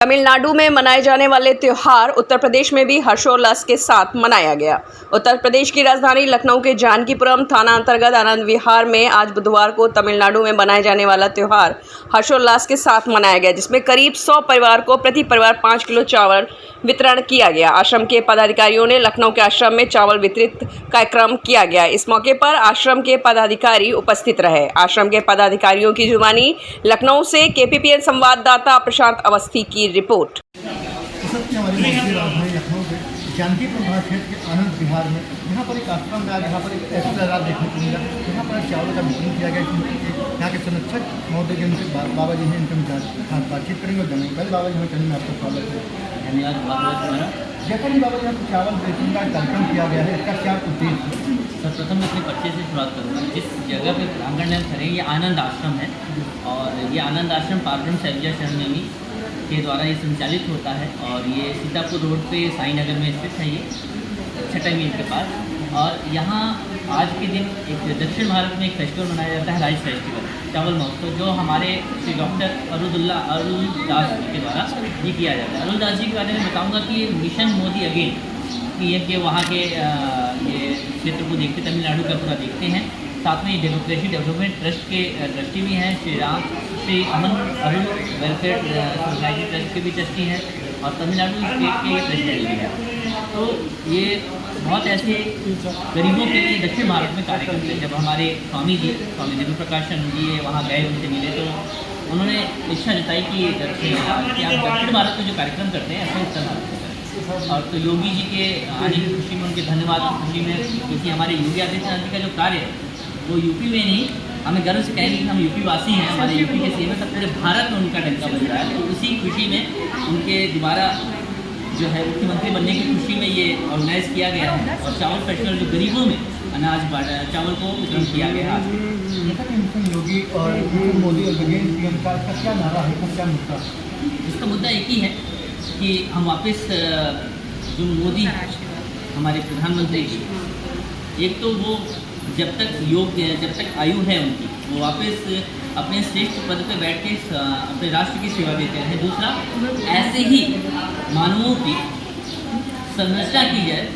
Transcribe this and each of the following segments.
तमिलनाडु में मनाए जाने वाले त्योहार उत्तर प्रदेश में भी हर्षोल्लास के साथ मनाया गया। उत्तर प्रदेश की राजधानी लखनऊ के जानकीपुरम थाना अंतर्गत आनंद विहार में आज बुधवार को तमिलनाडु में मनाए जाने वाला त्योहार हर्षोल्लास के साथ मनाया गया, जिसमें करीब 100 परिवार को प्रति परिवार 5 किलो चावल वितरण किया गया। आश्रम के पदाधिकारियों ने लखनऊ के आश्रम में चावल वितरित कार्यक्रम किया गया। इस मौके पर आश्रम के पदाधिकारी उपस्थित रहे। आश्रम के पदाधिकारियों की जुबानी। लखनऊ से KPPN संवाददाता प्रशांत अवस्थी की रिपोर्ट। हमारी मौजूद राजधानी लखनऊ के जानकीपुर थाना क्षेत्र के आनंद विहार में यहाँ पर एक आश्रम का यहाँ पर एक ऐसा नज़ारा देखने को मिला। यहाँ पर चावल का वितरण किया गया। यहाँ के संरक्षक महोदय के उनसे बाबा जी हैं, इनके बातचीत करेंगे और जानेंगे। पहले बाबा जी में चलने में आपका स्वागत है। धन्यवाद। जैसा कि बाबा जी यहाँ पर चावल वितरण का कार्यक्रम किया गया है, इसका क्या उद्देश्य है? सर्वप्रथम मैं अपने परिचय से शुरुआत करूँगा। जिस जगह पे प्रांगण में खड़े ये आनंद आश्रम है और ये आनंद आश्रम पार्वती सैलजा शरण के द्वारा ये संचालित होता है और ये सीतापुर रोड पे साई नगर में स्थित है। ये छठा मील के पास। और यहाँ आज के दिन एक दक्षिण भारत में एक फेस्टिवल मनाया जाता है, राइस फेस्टिवल, चावल महोत्सव, जो हमारे श्री डॉक्टर अरुलदास जी के द्वारा ये किया जाता है। अरुलदास जी के बारे में बताऊँगा कि मिशन मोदी अगेन कि वहाँ के ये क्षेत्र को देखते, तमिलनाडु का पूरा देखते हैं। साथ में डेमोक्रेसी डेवलपमेंट ट्रस्ट के ट्रस्टी भी हैं, श्री अमन अरुण वेलफेयर सोसाइटी ट्रस्ट के भी ट्रस्टी हैं और तमिलनाडु स्टेट के प्रेसिडेंट भी हैं। तो ये बहुत ऐसे गरीबों के लिए दक्षिण भारत में कार्य करते हैं। जब हमारे स्वामी देवी प्रकाशन जी वहाँ गए, उनसे मिले तो उन्होंने इच्छा जताई कि आप दक्षिण भारत में जो कार्यक्रम करते हैं ऐसे उत्तर भारत में करें। और तो योगी जी के आने की खुशी में, उनके धन्यवाद की खुशी में, क्योंकि हमारे योगी आदित्यनाथ जी का जो कार्य है वो यूपी में नहीं, हमें गर्व से कहेंगे कि हम यूपी वासी हैं, हमारे यूपी के सीएम सब पूरे भारत में उनका डंका बज रहा है। तो उसी खुशी में उनके दोबारा जो है मुख्यमंत्री बनने की खुशी में ये ऑर्गेनाइज किया गया है और चावल फेस्टिवल जो गरीबों में अनाज चावल को वितरण किया गया है। जैसा कि मिशन योगी और मोदी और अगेन पीएम का क्या नारा है, क्या मुद्दा? इसका मुद्दा एक ही है कि हम वापस जो मोदी हमारे प्रधानमंत्री जी, एक तो वो जब तक आयु है उनकी, वो वापस अपने श्रेष्ठ पद पे बैठ के अपने राष्ट्र की सेवा देते हैं। दूसरा, ऐसे ही मानवों की संरचना की जाए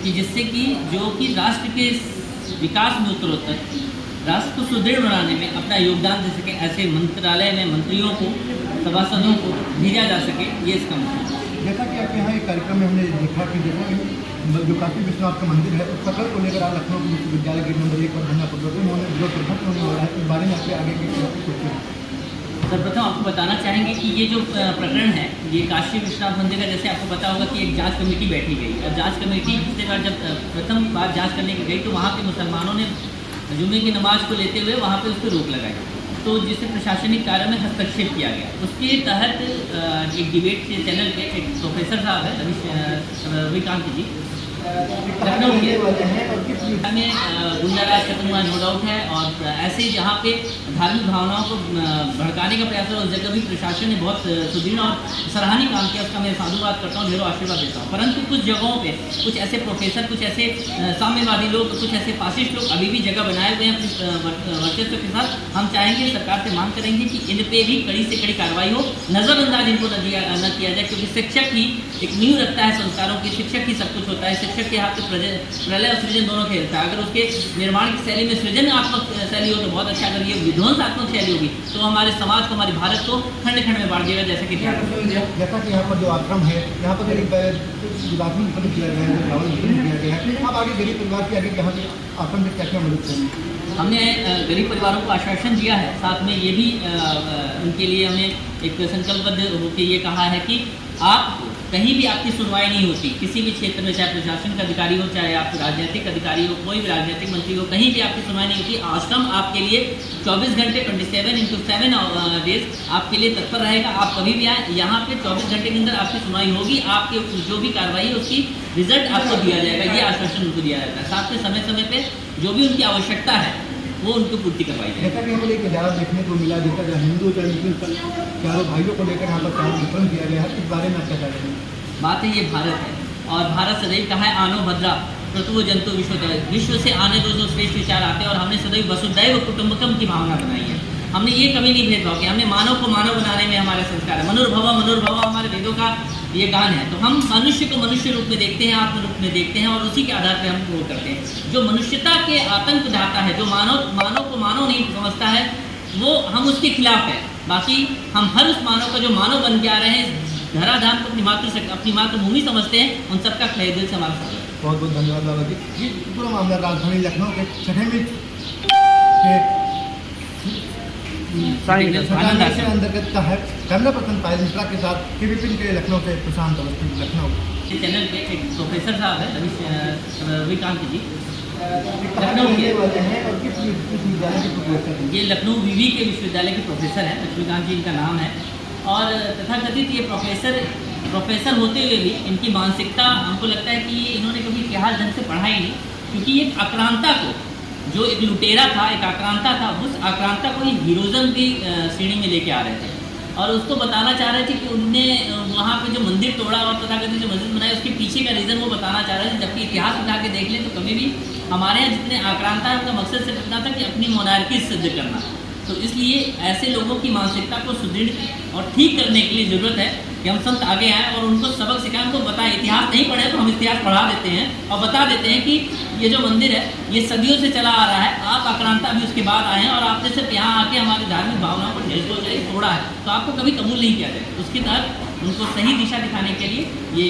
कि जिससे कि जो कि राष्ट्र के विकास में उत्तरोत्तर राष्ट्र को सुदृढ़ बनाने में अपना योगदान दे सके, ऐसे मंत्रालय में मंत्रियों को, सभासदों को भेजा जा सके, ये इसका मुद्दा है। जैसा कि आपके यहाँ एक कार्यक्रम में हमने देखा कि जो काशी विश्वनाथ का मंदिर है, उस प्रकल्प को लेकर आप लखनऊ विश्वविद्यालय गेट नंबर 1 पर धरना प्रदर्शन उन्होंने जो दुर्घटना होने वाला है, इस बारे में आपके आगे की सोचते हैं? सर्वप्रथम आपको बताना चाहेंगे कि ये जो प्रकरण है, ये काशी विश्वनाथ मंदिर का, जैसे आपको पता होगा कि एक जांच कमेटी बैठी गई और जांच कमेटी पिछले बार जब प्रथम बार जांच करने की गई तो वहाँ के मुसलमानों ने जुमे की नमाज को लेते हुए वहाँ पे उस पर रोक लगाई, तो जिससे प्रशासनिक कार्य में हस्तक्षेप किया गया। उसके तहत एक डिबेट के चैनल पे एक प्रोफेसर साहब है रविकांत जी, लखनऊ के, हमें गुंडाराज खत्म हुआ, नो डाउट है। और ऐसे जहाँ पे धार्मिक भावनाओं को भड़काने का प्रयास है, उस जगह भी प्रशासन ने बहुत सुदृढ़ और सराहनीय काम किया, उसका मैं साधुवाद करता हूँ, ढेरों आशीर्वाद देता हूँ। परंतु कुछ जगहों पे कुछ ऐसे प्रोफेसर, कुछ ऐसे साम्यवादी लोग, कुछ ऐसे फासिस्ट लोग अभी भी जगह बनाए हुए हैं अपने वर्चस्व के साथ। हम चाहेंगे, सरकार से मांग करेंगे कि इन पे भी कड़ी से कड़ी कार्रवाई हो, नज़रअंदाज इनको न किया जाए, क्योंकि शिक्षक ही एक नींव रखता है संस्कारों की, शिक्षक ही सब कुछ होता है। शिक्षक के हाथ में प्रलय और सृजन दोनों खेलता है। अगर उसके निर्माण की शैली में सृजनात्मक शैली हो तो बहुत अच्छा, अगर ये विध्वंसात्मक शैली होगी तो हमारे समाज को, हमारे भारत को खंड खंड में बांट देगा, जैसा कि जैसा कि यहाँ पर जो आश्रम है, यहाँ पर गरीब वितरण किया गया है, चावल वितरण किया गया है, आप आगे गरीब परिवार के आगे यहाँ आश्रम में क्या क्या मदद करेंगे? हमने गरीब परिवारों को आश्वासन दिया है, साथ में ये भी उनके लिए हमने एक संकल्पबद्ध होकर ये कहा है कि आप कहीं भी आपकी सुनवाई नहीं होती, किसी भी क्षेत्र में, चाहे प्रशासन का अधिकारी हो, चाहे आप राजनीतिक अधिकारी हो, कोई भी राजनीतिक मंत्री हो, कहीं भी आपकी सुनवाई नहीं होती। आश्रम आपके लिए 24 घंटे 27 डेज आपके लिए तत्पर रहेगा। आप कभी भी आए, यहाँ पे 24 घंटे के अंदर आपकी सुनवाई होगी, आपके जो भी कार्रवाई है उसकी रिजल्ट आपको दिया जाएगा, ये आश्वासन उनको दिया जाता है। साथ में समय समय पर जो भी उनकी आवश्यकता है वो उनको पूर्ति करवाई जाए। जैसा कि हमें एक इजारा देखने को मिला, जिसका हिंदू चारों भाइयों को लेकर यहाँ पर चावल वितरण किया गया है, इस बारे में आप क्या कह रहे हैं? बात है, ये भारत है और भारत सदैव कहा है आनो भद्रा प्रतु जंतु विश्व से आने दो जो श्रेष्ठ विचार आते हैं, और हमने सदैव वसुदैव कुटुंबकम की भावना बनाई है। हमने ये कभी नहीं भेदभाव किया। हमने मानव को मानव बनाने में हमारा संस्कार है। मनुर्भव हमारे वेदों का ये गान है। तो हम मनुष्य को मनुष्य रूप में देखते हैं, आत्म रूप में देखते हैं, और उसी के आधार पर हम वो करते हैं। जो मनुष्यता के आतंक ढाता है, जो मानव को मानव नहीं समझता है, वो हम उसके खिलाफ है। बाकी हम हर उस मानव का जो मानव बन के आ रहे हैं, धराधाम को अपनी मातृभूमि समझते हैं, उन सबका तहे दिल से हमारा स्वागत है। बहुत बहुत धन्यवाद बाबा जी। ये पूरा मामला राजधानी लखनऊ के छठे में के अंतर्गत का है। कैमरा पर्सन पायल मिश्रा के साथ केवीपी के लखनऊ से प्रशांत अवस्थी, लखनऊ। इस चैनल पे एक प्रोफेसर साहब है रविकांत जी, लखनऊ के वाले हैं और किस विश्वविद्यालय के प्रोफेसर हैं? ये लखनऊ विवि के विश्वविद्यालय के प्रोफेसर हैं, लक्ष्मीकांत जी इनका नाम है। और तथाकथित ये प्रोफेसर होते हुए भी इनकी मानसिकता, हमको लगता है कि इन्होंने कभी इतिहास ढंग से पढ़ा ही नहीं, क्योंकि एक आक्रांता को, जो एक लुटेरा था, एक आक्रांता था, उस आक्रांता को ये हीरोज़म की श्रेणी में लेके आ रहे थे और उसको बताना चाह रहे थे कि उनने वहाँ पे जो मंदिर तोड़ा और तथाकथित जो मस्जिद बनाई, उसके पीछे का रीज़न वो बताना चाह रहे थे। जबकि इतिहास उठा के देख लें तो कभी भी हमारे यहाँ जितने आक्रांता है, उनका मकसद सिर्फ इतना था कि अपनी मोनार्की सिद्ध करना। तो इसलिए ऐसे लोगों की मानसिकता को सुदृढ़ और ठीक करने के लिए ज़रूरत है कि हम संत आगे आएँ और उनको सबक सिखाएं, उनको बताएं। इतिहास नहीं पढ़े तो हम इतिहास पढ़ा देते हैं और बता देते हैं कि ये जो मंदिर है ये सदियों से चला आ रहा है, आप आक्रांता भी उसके बाद आए हैं और आपने सिर्फ यहाँ आके हमारी धार्मिक भावनाओं को ठेस तोड़ा है, तो आपको कभी कबूल नहीं किया जाएगा। उसके तहत उनको सही दिशा दिखाने के लिए ये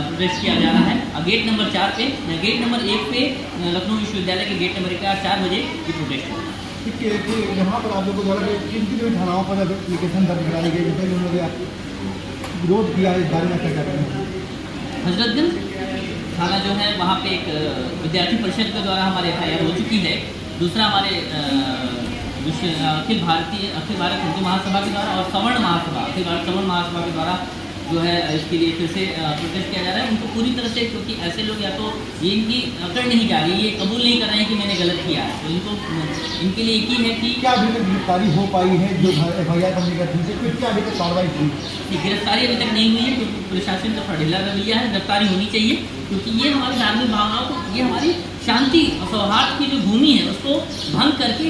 प्रोटेस्ट किया जा रहा है। गेट नंबर 4 पे, गेट नंबर 1 पे लखनऊ विश्वविद्यालय के गेट नंबर 4 बजे ये प्रोटेस्ट होगा। यहाँ पर आप लोगों को किन किन थानाओं पर एप्लीकेशन दर्ज कराई गई, जिसमें उन्होंने विरोध किया, इस बारे में क्या कहते हैं? हजरतगंज थाना जो है वहाँ पे एक विद्यार्थी परिषद के द्वारा हमारे FIR हो चुकी है। दूसरा हमारे अखिल भारत हिंदू महासभा के द्वारा और सवर्ण महासभा, अखिल भारत सवर्ण महासभा के द्वारा जो है इसके लिए फिर से प्रोटेस्ट किया जा रहा है। उनको पूरी तरह से, क्योंकि ऐसे लोग या तो ये इनकी अकड़ नहीं जा रही, ये कबूल नहीं कर रहे हैं कि मैंने गलत किया है, तो इनके लिए एक ही है कि क्या अभी तक गिरफ्तारी हो पाई है जो FIR करने का ठीक है, फिर क्या अभी तक कार्रवाई हुई? गिरफ्तारी अभी तक नहीं हुई है, क्योंकि प्रशासन का ढीला रवैया है। गिरफ्तारी होनी चाहिए, क्योंकि ये हमारी धार्मिक भावनाओं को, ये हमारी शांति और सौहार्द की जो भूमि है उसको भंग करके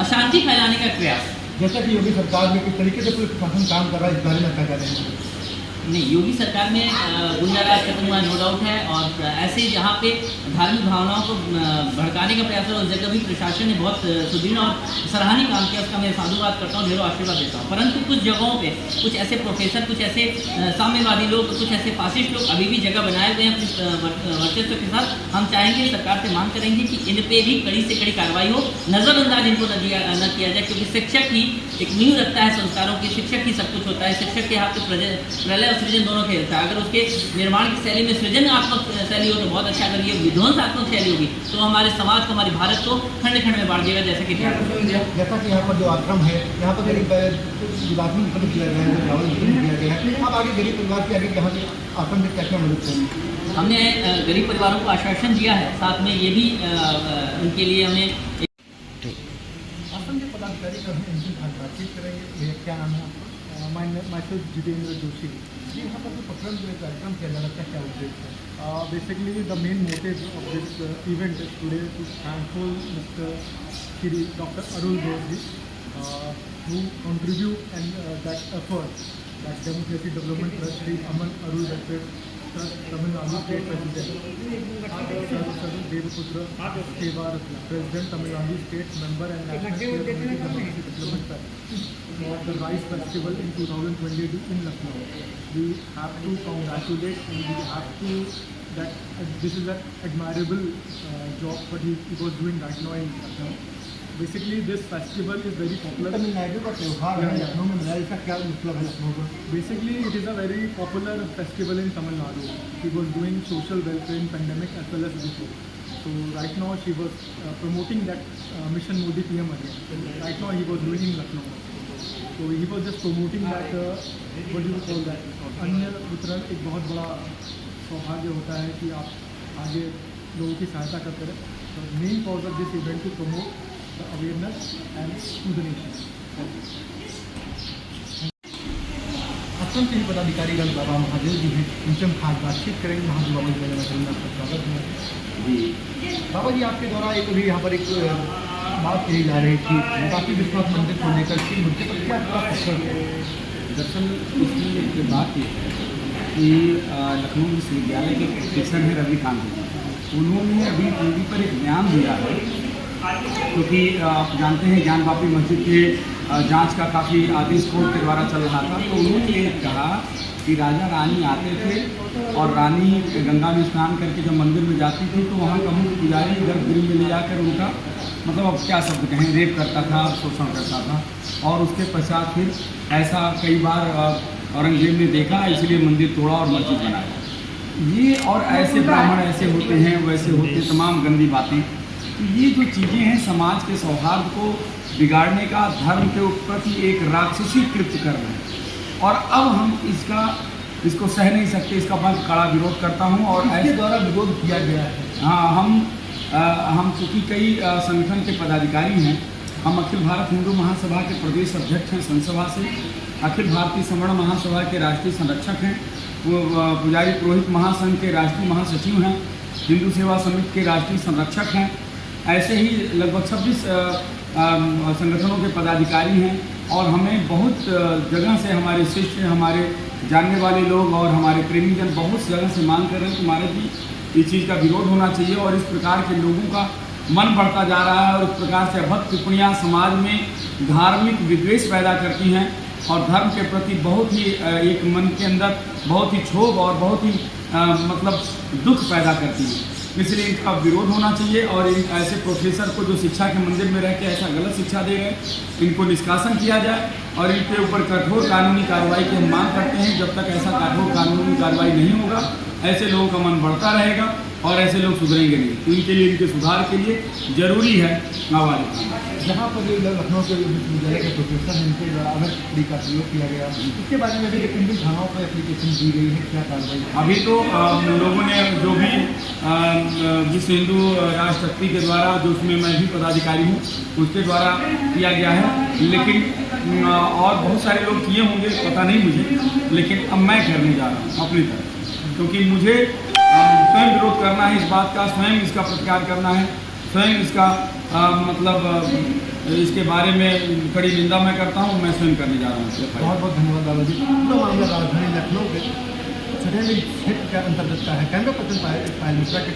अशांति फैलाने का प्रयास। जैसा कि योगी सरकार में किस तरीके से पुलिस प्रशासन काम कर रहा है, इस बारे में क्या कहते हैं? नहीं, योगी सरकार में गुंडाराज खत्म हुआ, नो डाउट है। और ऐसे जहाँ पे धार्मिक भावनाओं को भड़काने का प्रयास है, उस जगह भी प्रशासन ने बहुत सुदृढ़ और सराहनीय काम किया, उसका मैं साधुवाद करता हूँ, ढेरों आशीर्वाद देता हूँ। परंतु कुछ जगहों पे कुछ ऐसे प्रोफेसर, कुछ ऐसे साम्यवादी लोग, कुछ ऐसे फासिस्ट लोग अभी भी जगह बनाए हुए हैं अपने वर्चस्व के साथ। हम चाहेंगे, सरकार से मांग करेंगे कि इन पे भी कड़ी से कड़ी कार्रवाई हो, नज़रअंदाज इनको न किया जाए, क्योंकि शिक्षक ही एक नींव रखता है संस्कारों की, शिक्षक ही सब कुछ होता है। शिक्षक के हाथ में प्रलय सृजन दोनों खेलता है। अगर उसके निर्माण की शैली में सृजनात्मक शैली हो तो बहुत अच्छा, अगर ये विध्वंसात्मक शैली होगी तो हमारे समाज को, हमारे भारत को खंड खंड में बांट देगा, जैसा कि जैसा कि यहाँ पर जो आश्रम है, यहाँ पर विलासनी वितरण किया गया है, चावल वितरण किया गया है। अब आगे गरीब परिवार के आगे यहाँ के आश्रम से क्या क्या मदद करेंगे? हमने गरीब परिवारों को आश्वासन दिया है, साथ में ये भी उनके लिए हमें आश्रम के पदाधिकारी का बातचीत करेंगे। भैया क्या नाम है आपका? myself Jitendra Joshi. यहाँ पर जो प्रकरण जो कार्यक्रम किया जा रहा है, क्या उद्देश्य है? Basically, the main motive of this event is today to thankful Mr. Shri Dr. Arul Doshi, who contribute and that effort, that Democracy Development Trust Shri Aman Arul Trust, Tamil Nadu State President, Sir Devaputra Sevaratna, President Tamil Nadu State Member and National Chair Committee Democracy Development Trust, for the Rice Festival in 2022 in Lucknow. We have to congratulate and we have to this is an admirable job what he was doing right now in Lucknow. Basically, this festival is very popular. Tamil Nadu का त्यौहार है, लखनऊ में मनाया, इसका क्या मतलब है लखनऊ का? Basically, it is a very popular festival in Tamil Nadu. He was doing social welfare in pandemic as well as before. So right now she was promoting that Mission Modi PM again. Right now he was doing in Lucknow. So he was just promoting that what do you call that? अन्य वितरण एक बहुत बड़ा सौभाग्य होता है कि आप आगे लोगों की सहायता करते रहे. So main cause of this event to promote the awareness and to the nation. आश्रम के पदाधिकारीगण बाबा महादेव जी हैं, उनसे हम खास बातचीत करेंगे। महादेव बाबा जी का स्वागत है। जी बाबा जी, आपके द्वारा एक अभी यहाँ पर एक बात कही जा रही थी काशी विश्वनाथ मंदिर को लेकर के मुद्दे पर क्या पकड़ दरअसल इसमें एक बात ये है कि लखनऊ विश्वविद्यालय के प्रोफेसर हैं रविकांत जी, उन्होंने अभी टीवी पर एक बयान दिया है, क्योंकि आप जानते हैं ज्ञानवापी मस्जिद के जांच का काफ़ी आदेश कोर्ट के द्वारा चल रहा था। तो उन्होंने ये कहा कि राजा रानी आते थे और रानी गंगा में स्नान करके जब मंदिर में जाती थी तो वहाँ का मुख्य पुजारी गर्भगृह में ले जाकर उनका मतलब अब क्या शब्द कहें, रेप करता था, शोषण करता था। और उसके पश्चात फिर ऐसा कई बार औरंगजेब ने देखा, इसलिए मंदिर तोड़ा और मस्जिद बनाया। ये और ऐसे ब्राह्मण ऐसे होते हैं, वैसे होते, तमाम गंदी बातें। तो ये जो चीज़ें हैं समाज के सौहार्द को बिगाड़ने का, धर्म के प्रति एक राक्षसी कृत्य कर रहे हैं। और अब हम इसको सह नहीं सकते, इसका मैं कड़ा विरोध करता हूँ। और इसके द्वारा विरोध किया गया है। हाँ, हम चूँकि कई संगठन के पदाधिकारी हैं, हम अखिल भारत हिंदू महासभा के प्रदेश अध्यक्ष हैं संसभा से, अखिल भारतीय सवर्ण महासभा के राष्ट्रीय संरक्षक हैं, पुजारी पुरोहित महासंघ के राष्ट्रीय महासचिव हैं, हिंदू सेवा समिति के राष्ट्रीय संरक्षक हैं। ऐसे ही लगभग 26 संगठनों के पदाधिकारी हैं। और हमें बहुत जगह से हमारे शिष्य, हमारे जानने वाले लोग और हमारे प्रेमीजन बहुत जगह से मांग कर रहे हैं कि हमारे भी इस चीज़ का विरोध होना चाहिए। और इस प्रकार के लोगों का मन बढ़ता जा रहा है और इस प्रकार से अभद्र टिप्पणियाँ समाज में धार्मिक विद्वेष पैदा करती हैं और धर्म के प्रति बहुत ही एक मन के अंदर बहुत ही क्षोभ और बहुत ही मतलब दुख पैदा करती हैं। इसलिए इनका विरोध होना चाहिए। और इन ऐसे प्रोफेसर को जो शिक्षा के मंदिर में रह के ऐसा गलत शिक्षा दे रहे हैं, इनको निष्कासन किया जाए और इनके ऊपर कठोर कानूनी कार्रवाई की हम मांग करते हैं। जब तक ऐसा कठोर कानूनी कार्रवाई नहीं होगा, ऐसे लोगों का मन बढ़ता रहेगा और ऐसे लोग सुधरेंगे नहीं। तो इनके लिए, इनके सुधार के लिए जरूरी है आवाज़। जहाँ पर ये लखनऊ के विश्वविद्यालय के प्रोफेसर हैं, इनके द्वारा अवैध तरीके का प्रयोग किया गया, इसके बारे में भी किन किन थानाओं पर एप्लीकेशन दी गई है, क्या कार्रवाई? अभी तो लोगों ने जो भी विश्व हिंदू राष्ट्र शक्ति के द्वारा, जो उसमें मैं भी पदाधिकारी हूँ, उसके द्वारा किया गया है। लेकिन और बहुत सारे लोग किए होंगे, पता नहीं मुझे, लेकिन अब मैं करने जा रहा हूँ अपनी तरफ, क्योंकि मुझे स्वयं विरोध करना है इस बात का, स्वयं इसका प्रतिकार करना है, स्वयं इसका मतलब इसके बारे में कड़ी निंदा मैं करता हूँ। मैं स्वयं करने जा रहा हूँ। बहुत बहुत धन्यवाद दादाजी। पूरा मामला राजधानी लखनऊ के सदैव क्षेत्र के अंतर्गत का है। कैमरा पर्सन पायल मिश्रा के